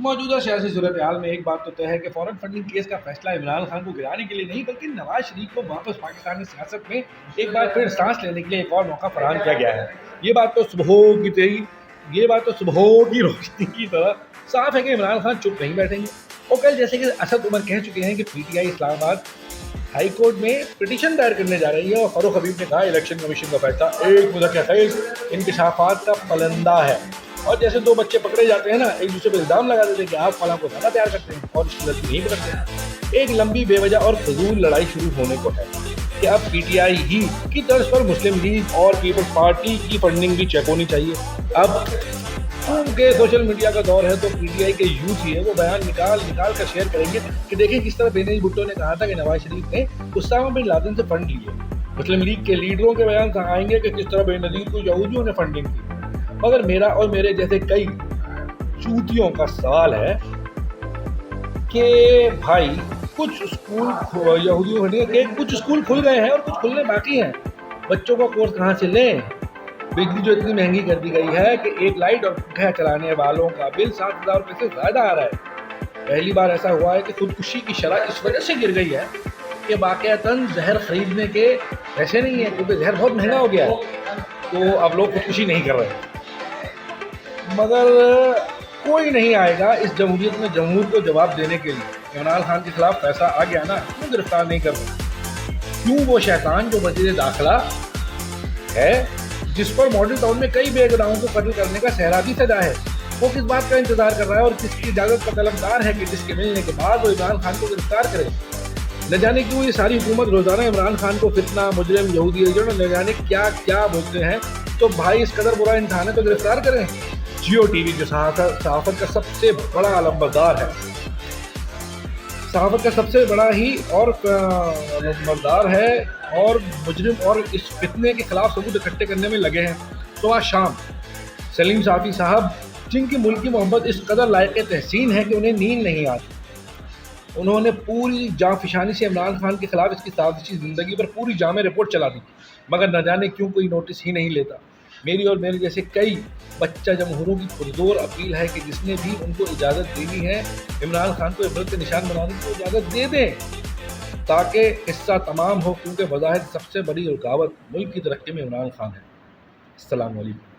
موجودہ سیاسی صورتحال میں ایک بات تو طے ہے کہ فورن فنڈنگ کیس کا فیصلہ عمران خان کو گرانے کے لیے نہیں بلکہ نواز شریف کو واپس پاکستانی سیاست میں ایک بار پھر سانس لینے کے لیے ایک اور موقع فراہم کیا گیا ہے۔ یہ بات تو صبحوں کی روشنی کی طرح صاف ہے کہ عمران خان چپ نہیں بیٹھیں گے۔ وہ کل جیسے کہ اسد عمر کہہ چکے ہیں کہ پی ٹی آئی اسلام آباد ہائی کورٹ میں پٹیشن دائر کرنے جا رہی ہے، اور فاروق حبیب نے کہا الیکشن کمیشن کا فیصلہ ایک مذکر خیز انکشافات کا پلندہ ہے۔ اور جیسے دو بچے پکڑے جاتے ہیں نا، ایک دوسرے پہ الزام لگا دیتے ہیں کہ آپ فلاں کو زیادہ پیار کرتے ہیں اور اس کی غلطی نہیں پکڑتے، ایک لمبی بے وجہ اور فضول لڑائی شروع ہونے کو ہے کہ اب پی ٹی آئی ہی کی طرز پر مسلم لیگ اور پیپلز پارٹی کی فنڈنگ بھی چیک ہونی چاہیے۔ اب کیونکہ سوشل میڈیا کا دور ہے تو پی ٹی آئی کے یوتھ ہی ہے، وہ بیان نکال کر شیئر کریں گے کہ دیکھیں کس طرح بینظیر بھٹو نے کہا تھا کہ نواز شریف نے اسامہ بن لادن سے فنڈ لیے۔ مسلم لیگ کے لیڈروں کے بیان آئیں گے کہ کس طرح بینظیر کو یہودیوں نے فنڈنگ کی۔ مگر میرا اور میرے جیسے کئی چوتیوں کا سوال ہے کہ بھائی کچھ اسکول یہودیوں کے کچھ اسکول کھل گئے ہیں اور کچھ کھلنے باقی ہیں، بچوں کا کورس کہاں سے لیں؟ بجلی جو اتنی مہنگی کر دی گئی ہے کہ ایک لائٹ اور پنکھا چلانے والوں کا بل 7,000 روپے سے زیادہ آ رہا ہے۔ پہلی بار ایسا ہوا ہے کہ خودکشی کی شرح اس وجہ سے گر گئی ہے کہ واقعتاً زہر خریدنے کے پیسے نہیں ہیں، کیونکہ زہر بہت مہنگا ہو گیا ہے، تو اب لوگ خودکشی نہیں کر رہے۔ مگر کوئی نہیں آئے گا اس جمہوریت میں جمہور کو جواب دینے کے لیے۔ عمران خان کے خلاف فیصلہ آ گیا نا، کیوں گرفتار نہیں کر رہے؟ کیوں وہ شیطان جو وزیر داخلہ ہے، جس پر ماڈل ٹاؤن میں کئی بے گناہوں کو قتل کرنے کا سہرابی سجا ہے، وہ کس بات کا انتظار کر رہا ہے اور کس کی اجازت کا طلبگار ہے کہ جس کے ملنے کے بعد وہ عمران خان کو گرفتار کرے؟ نہ جانے کیوں یہ ساری حکومت روزانہ عمران خان کو فتنہ، مجرم، یہودی ایجنٹ، نہ جانے کیا کیا بولتے ہیں۔ تو بھائی اس قدر برا امتحان ہے تو گرفتار کریں۔ جیو ٹی وی جو صحافت کا سب سے بڑا علمبردار ہے، صحافت کا سب سے بڑا ہی اور علمبردار ہے، اور مجرم اور اس فتنے کے خلاف ثبوت اکٹھے کرنے میں لگے ہیں۔ تو آج شام سلیم صافی صاحب، جن کی ملکی محبت اس قدر لائق تحسین ہے کہ انہیں نیند نہیں آتی، انہوں نے پوری جاں فشانی سے عمران خان کے خلاف اس کی سازشی زندگی پر پوری جامع رپورٹ چلا دی، مگر نہ جانے کیوں کوئی نوٹس ہی نہیں لیتا۔ میری اور میرے جیسے کئی بچہ جمہوروں کی پرزور اپیل ہے کہ جس نے بھی ان کو اجازت دینی ہے عمران خان کو عبرت نشان بنانے کی اجازت دے دیں تاکہ قصہ تمام ہو، کیونکہ بظاہر سب سے بڑی رکاوٹ ملک کی ترقی میں عمران خان ہے۔ السلام علیکم۔